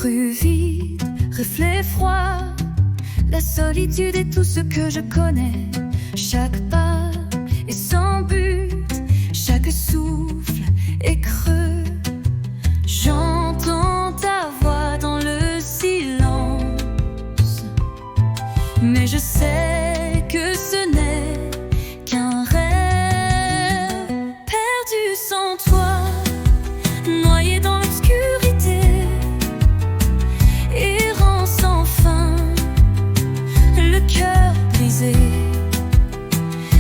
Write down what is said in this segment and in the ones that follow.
Rue vide, reflet froid, la solitude est tout ce que je connais. Chaque pas est sans but, chaque souffle est creux. J'entends ta voix dans le silence, mais je sais que ce n'est qu'un rêve perdu sans toi, noyé dans l'obscurité, errant sans fin, le cœur brisé.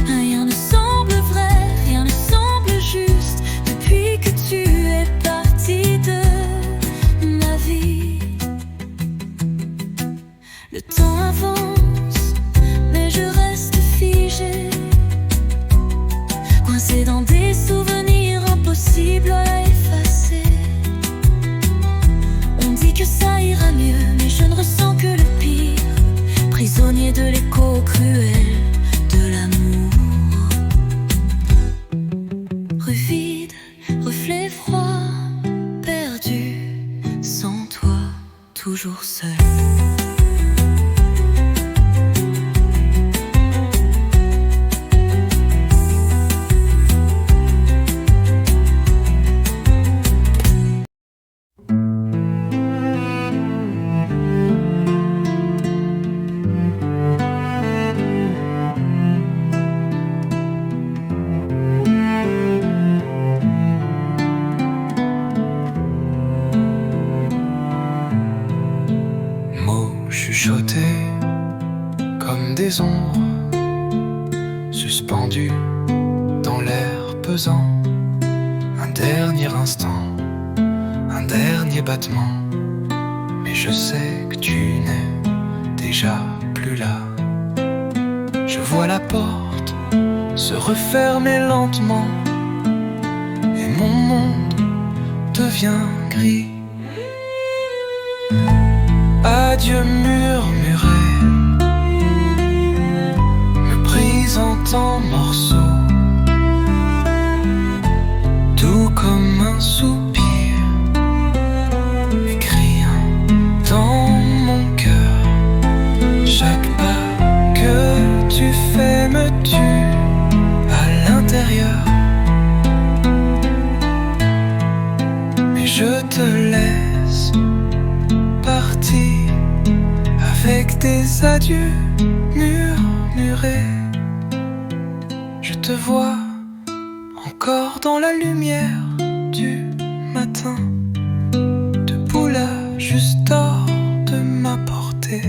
Rien ne semble vrai, rien ne semble juste depuis que tu es parti de ma vie. Le temps avance, mais je reste figé, coincé dans des souvenirs impossibles à effacer. On dit que ça ira mieux, mais je ne ressens que le pire, prisonnier de l'écho cruel de l'amour. Rue vide, reflet froid, perdu sans toi, toujours seul. Chuchotés comme des ombres suspendues dans l'air pesant. Un dernier instant, un dernier battement, mais je sais que tu n'es déjà plus là. Je vois la porte se refermer lentement et mon monde devient gris. Adieu murmuré, me brisant en morceaux, tout comme un soupir, écrit dans mon cœur. Chaque pas que tu fais me tue à l'intérieur, mais je te laisse partir avec des adieux murmurés. Je te vois encore dans la lumière du matin, debout là, juste hors de ma portée.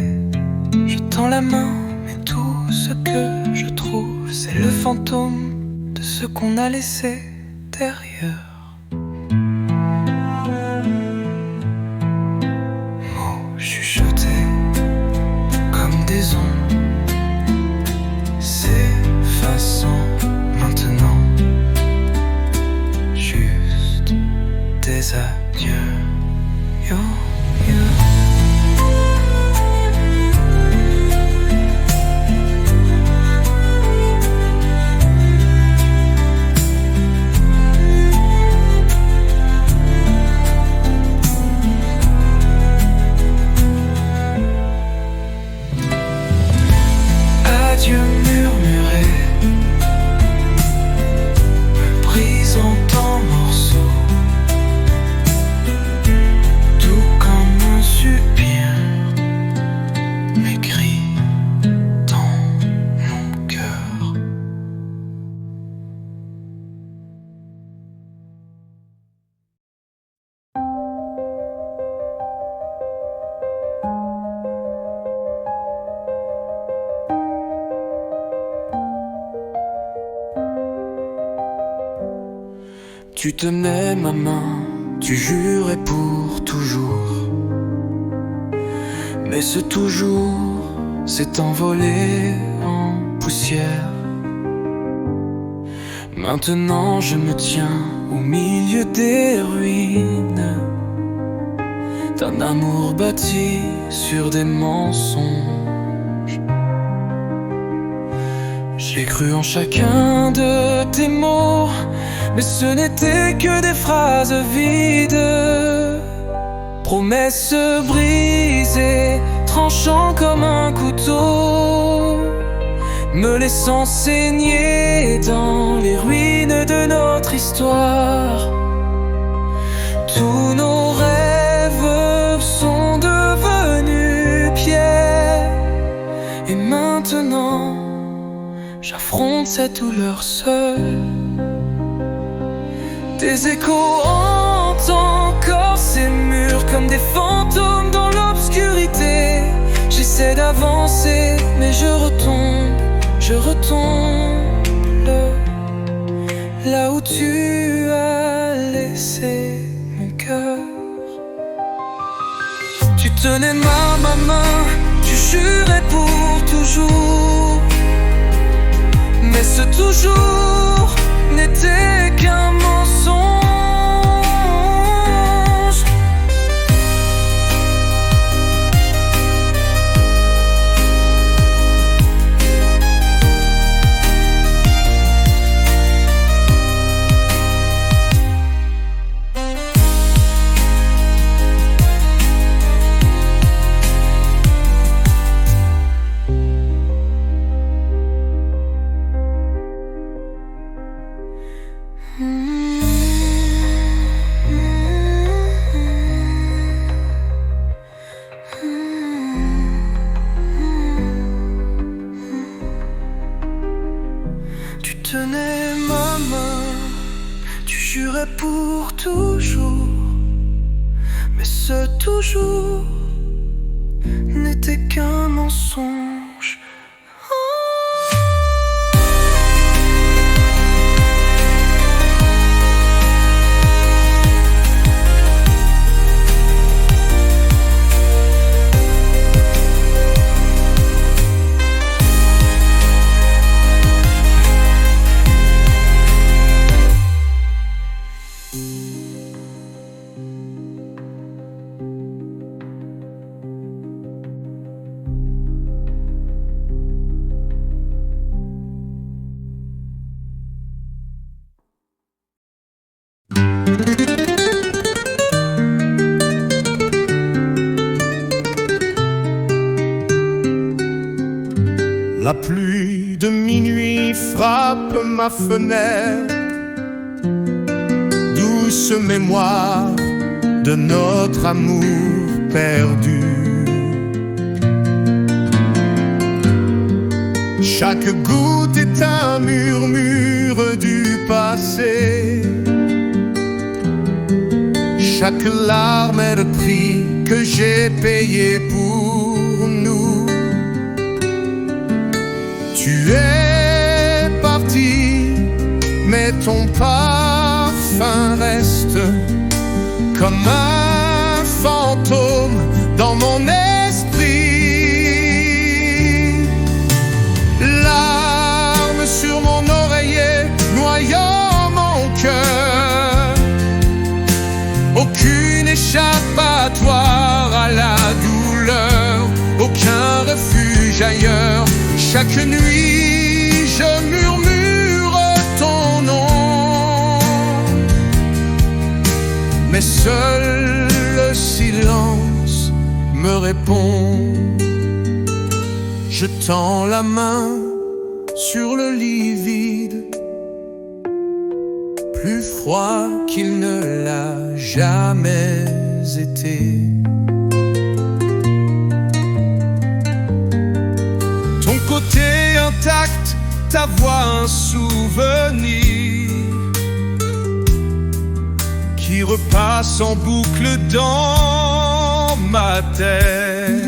Je tends la main, mais tout ce que je trouve, c'est le fantôme de ce qu'on a laissé derrière. S'effaçant maintenant, juste des adieux. Yo, yo. Adieu murmuré, me brisant en morceaux, tout comme un soupir, m'écrit dans mon cœur. Tu tenais ma main, tu jurais pour toujours, mais ce toujours s'est envolé en poussière. Maintenant je me tiens au milieu des ruines d'un amour bâti sur des mensonges. J'ai cru en chacun de tes mots, mais ce n'était que des phrases vides. promesses brisées, tranchant comme un couteau, me laissant saigner dans les ruines de notre histoire. Tous nos rêves sont devenus pierre, et maintenant j'affronte cette douleur seule. Des échos hantent encore ces murs comme des fantômes dans l'obscurité. J'essaie d'avancer mais je retombe là où tu as laissé mon cœur. Tu tenais ma main, tu jurais pour toujours, mais ce toujours n'était qu'un mensonge. Tu tenais ma main, tu jurais pour toujours, mais ce toujours n'était qu'un mensonge. La pluie de minuit frappe ma fenêtre, douce mémoire de notre amour perdu. Chaque goutte est un murmure du passé, chaque larme est le prix que j'ai payé pour nous. Tu es parti, mais ton parfum reste comme un fantôme dans mon esprit. Larmes sur mon oreiller, noyant mon cœur. Aucune échappatoire à la douleur, aucun refuge ailleurs. Chaque nuit, je murmure ton nom, mais seul le silence me répond. Je tends la main sur le lit vide, plus froid qu'il ne l'a jamais été. Ton côté intact, ta voix un souvenir qui repasse en boucle dans ma tête.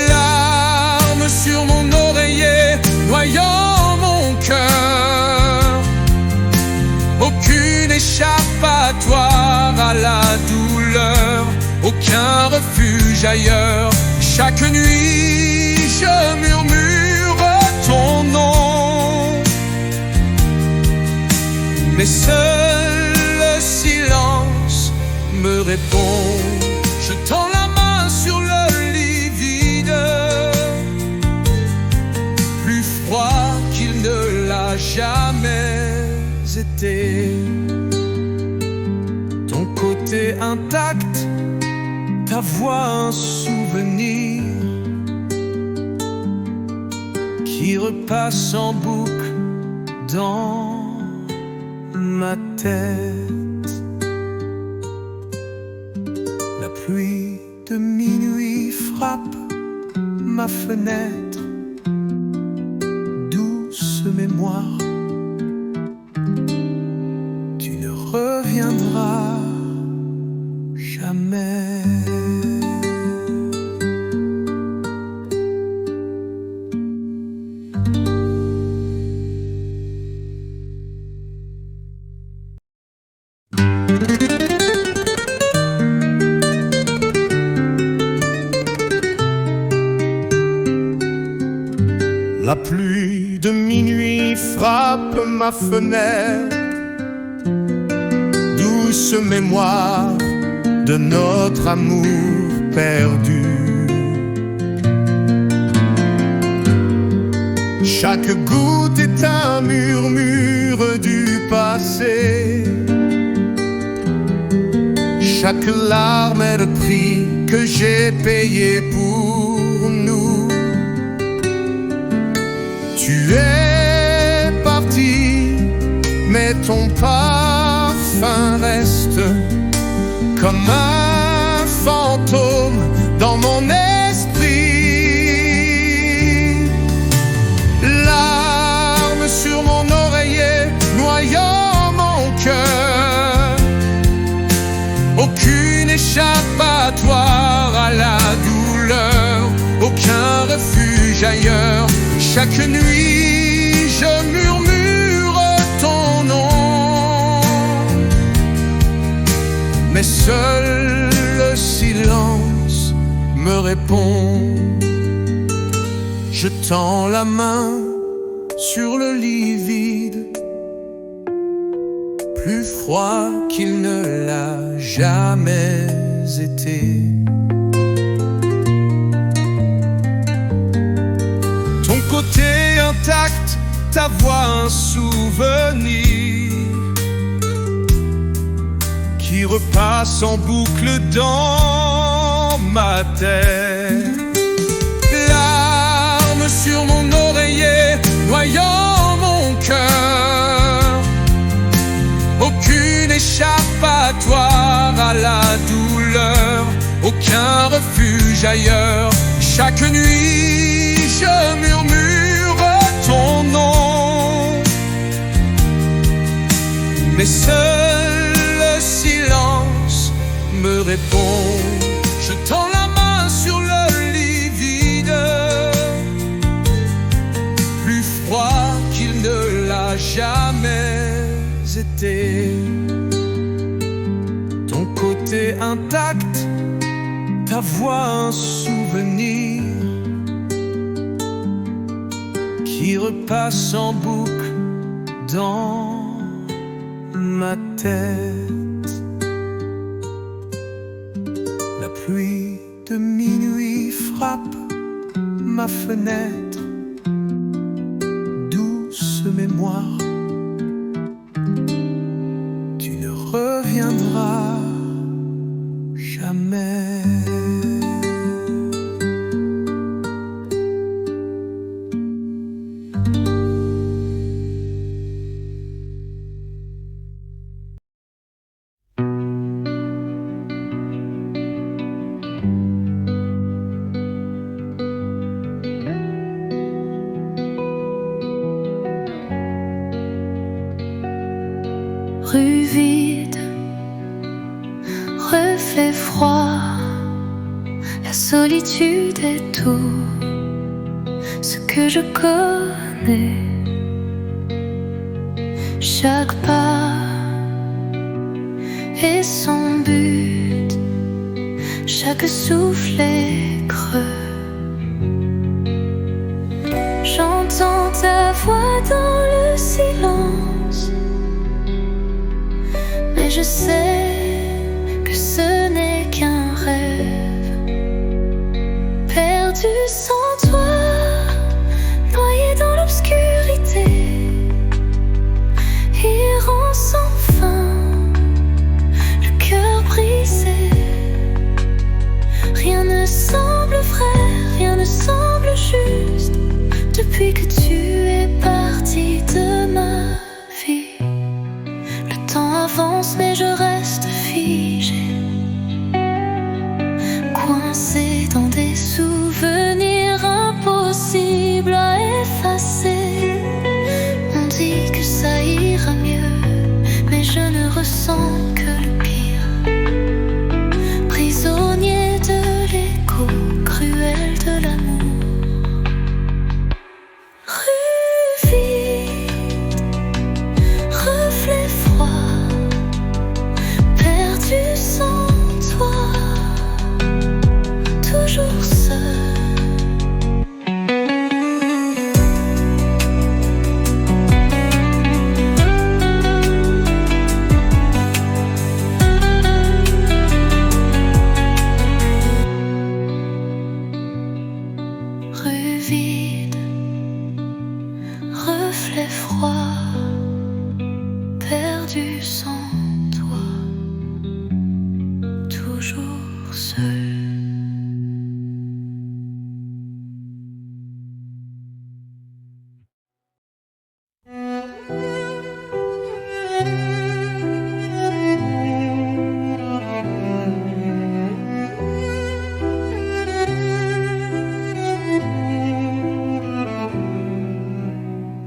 Larmes sur mon oreiller, noyant mon cœur. Aucune échappatoire à la douleur, aucun refuge ailleurs. Chaque nuit, je murmure ton nom, mais seul le silence me répond. Je tends la main sur le lit vide, plus froid qu'il ne l'a jamais été. Ton côté intact, ta voix un souvenir qui repasse en boucle dans ma tête. La pluie de minuit frappe ma fenêtre, douce mémoire, tu ne reviendras jamais. La pluie de minuit frappe ma fenêtre, douce mémoire de notre amour perdu. Chaque goutte est un murmure du passé, chaque larme est le prix que j'ai payé pour nous. Tu es parti, mais ton parfum reste comme un fantôme dans mon esprit. Larmes sur mon oreiller, noyant mon cœur. Aucune échappatoire à la douleur, aucun refuge ailleurs. Chaque nuit, je murmure ton nom, mais seul le silence me répond. Je tends la main sur le lit vide, plus froid qu'il ne l'a jamais été. Ton côté intact, ta voix un souvenir qui repasse en boucle dans ma tête. Larmes sur mon oreiller, noyant mon cœur. Aucune échappatoire à la douleur, aucun refuge ailleurs. Chaque nuit, je murmure ton nom, mais seul le silence me répond. Je tends la main sur le lit vide, plus froid qu'il ne l'a jamais été. Ton côté intact, ta voix un souvenir qui repasse en boucle dans ma tête. La pluie de minuit frappe ma fenêtre, douce mémoire, tu ne reviendras jamais. Rue vide, reflet froid, la solitude est tout ce que je connais. Chaque pas est son but, chaque souffle est creux. J'entends ta voix dans le silence, mais je sais que ce n'est qu'un rêve. Perdu sans toi, noyé dans l'obscurité, errant sans fin, le cœur brisé. avance mais je reste figée, coincée dans des souvenirs impossibles à effacer. On dit que ça ira mieux, mais je ne ressens que le pire. Prisonnier de l'écho cruel de l'amour. Rue vide, reflet froid, perdu sans toi, toujours seul. Rue vide, reflet froid, perdu sans toi, toujours seul.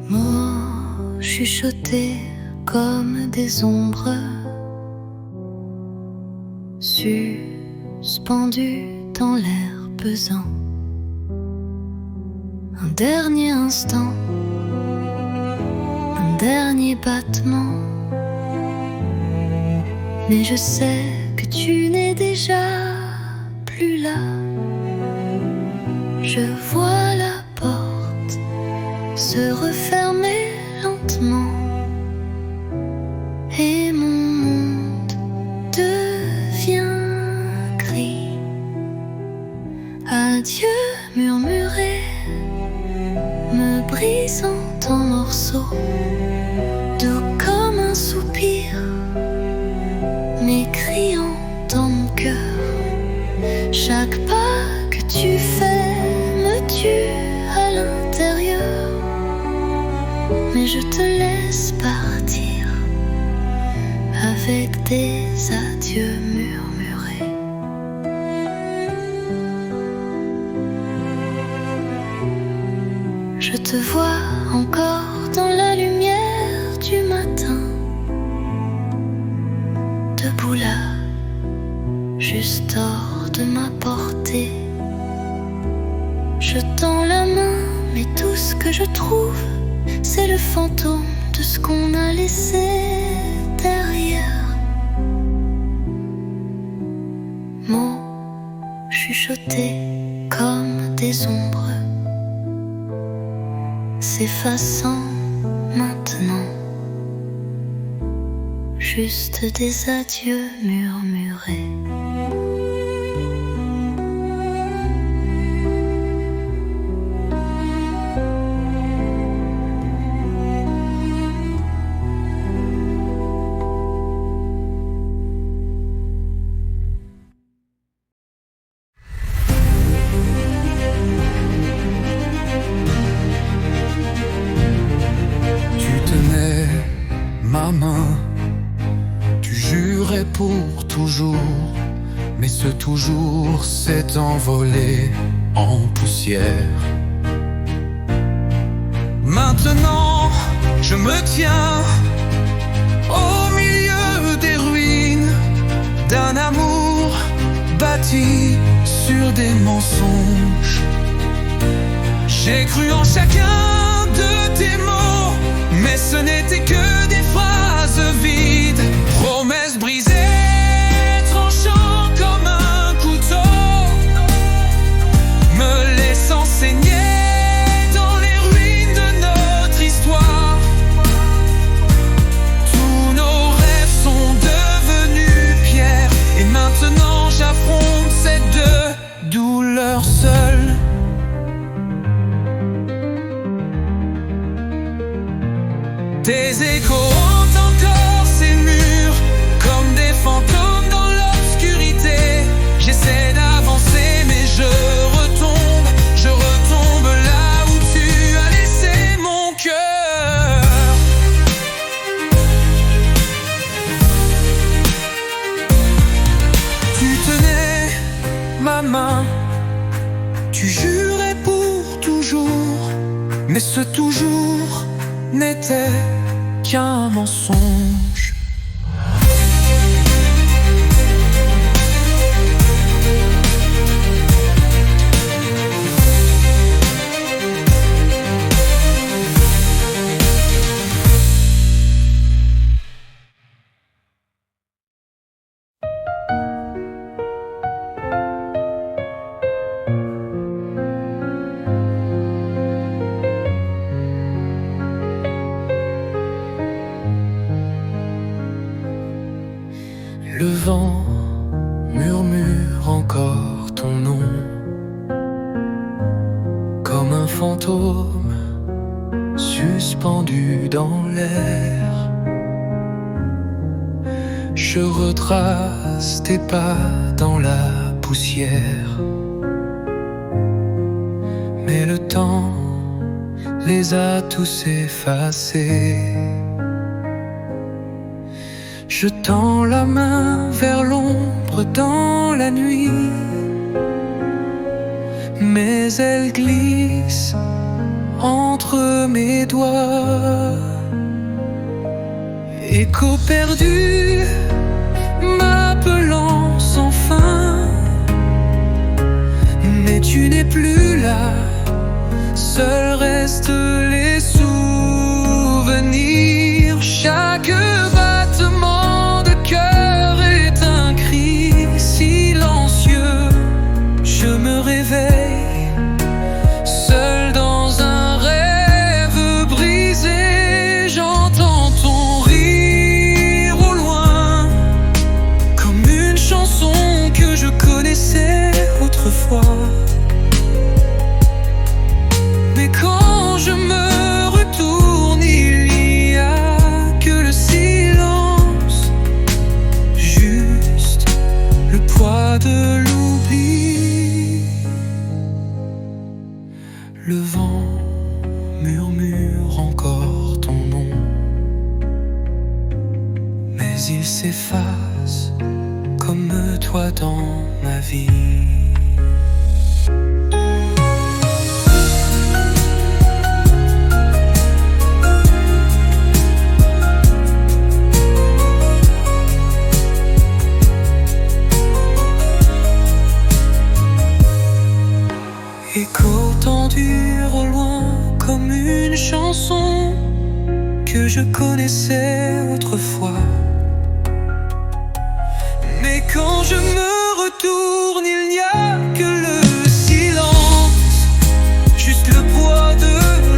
Mots chuchotés comme des ombres, suspendus dans l'air pesant. Un dernier instant, un dernier battement. Mais je sais que tu n'es déjà plus là. Je vois la porte se refermer lentement et mon monde devient gris. Adieu murmuré, me brisant en morceaux, doux comme un soupir, m'écriant dans mon cœur. Chaque pas que tu fais me tue à l'intérieur, mais je te laisse partir avec des adieux murmurés. Je te vois encore dans la lumière du matin, debout là, juste hors de ma portée. Je tends la main, mais tout ce que je trouve, c'est le fantôme de ce qu'on a laissé derrière. Mots chuchotés comme des ombres, s'effaçant maintenant. Juste des adieux murmurés. Ma main, tu jurais pour toujours, mais ce toujours s'est envolé en poussière. Maintenant, je me tiens au milieu des ruines d'un amour bâti sur des mensonges. J'ai cru en chacun de tes mots, mais ce n'était que des phrases vides, promesses brisées, tranchant comme un couteau, me laissant saigner dans les ruines de notre histoire. Tous nos rêves sont devenus pierres, et maintenant j'affronte ces deux douleurs seules. Tes main. Tu jurais pour toujours, mais ce toujours n'était qu'un mensonge. Le vent murmure encore ton nom, comme un fantôme suspendu dans l'air. Je retrace tes pas dans la poussière, mais le temps les a tous effacés. Je tends la main vers l'ombre dans la nuit, mais elle glisse entre mes doigts. Écho perdu, m'appelant sans fin, mais tu n'es plus là, seuls restent les souvenirs. Chaque battement de cœur est un cri silencieux. Je me réveille seul dans un rêve brisé. J'entends ton rire au loin, comme une chanson que je connaissais autrefois. Mais quand je me retourne, il n'y a que le silence, juste le poids de l'oubli. Le vent murmure encore ton nom, mais il s'efface comme toi dans ma vie. Écho tendu au loin comme une chanson que je connaissais autrefois. Mais quand je me retourne, il n'y a que le silence, juste le poids de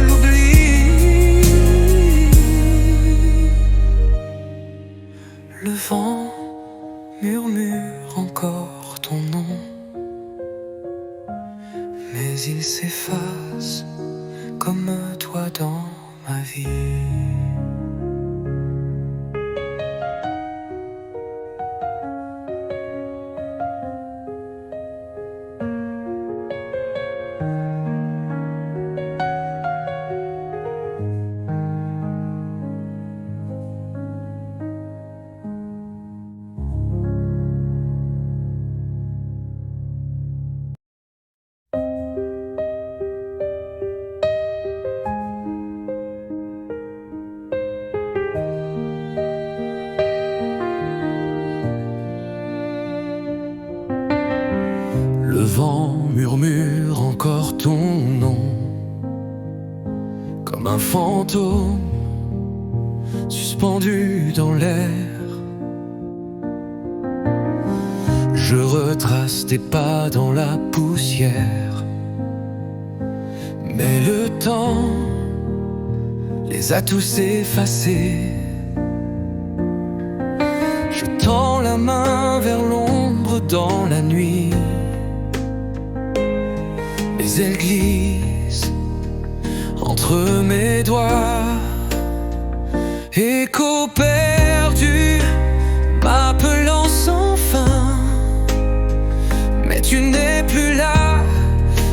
l'oubli. Le vent murmure encore ton nom, mais il s'efface comme toi dans ma vie. Le vent murmure encore ton nom, comme un fantôme suspendu dans l'air. Je retrace tes pas dans la poussière, mais le temps les a tous effacés. Je tends la main vers l'ombre dans la nuit, mais elle glisse entre mes doigts. Écho perdu, m'appelant sans fin, mais tu n'es plus là,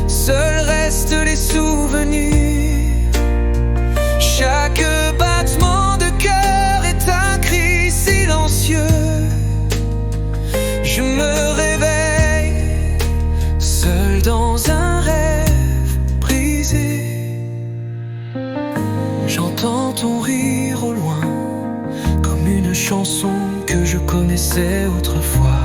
seuls restent les souvenirs. Chaque battement de cœur est un cri silencieux. Je me réveille chanson que je connaissais autrefois.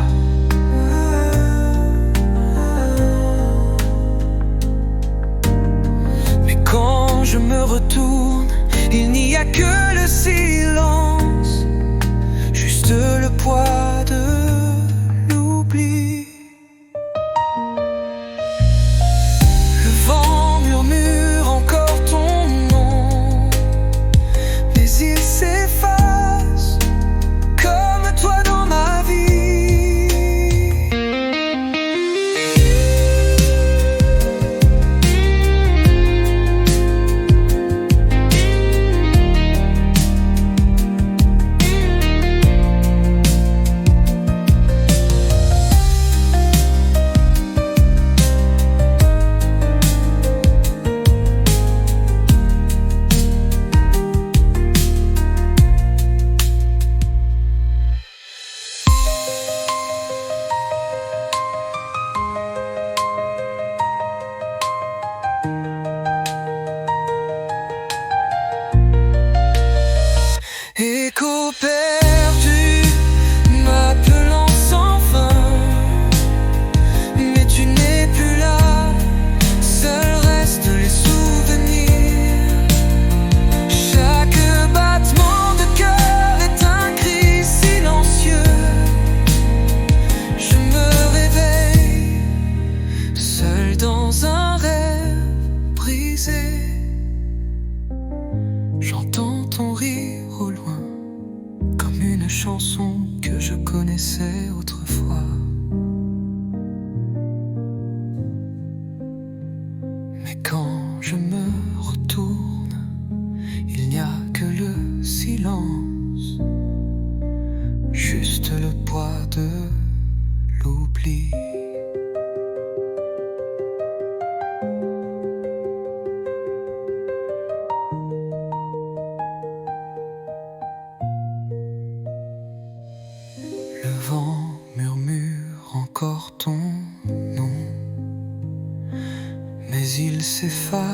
Mais quand je me retourne, il n'y a que le silence, juste le poids de l'oubli. Le vent murmure encore ton nom, mais il s'efface comme toi dans ma vie. Écho perdu, m'appelant sans fin, mais tu n'es plus là, seuls restent les souvenirs. Chaque battement de cœur est un cri silencieux. Je me réveille, seul dans un rêve brisé. J'entends ton rire au loin, comme une chanson que je connaissais autrefois. Mais quand je me retourne, il n'y a que le silence, juste le poids de l'oubli. Le vent murmure encore ton nom, mais il s'efface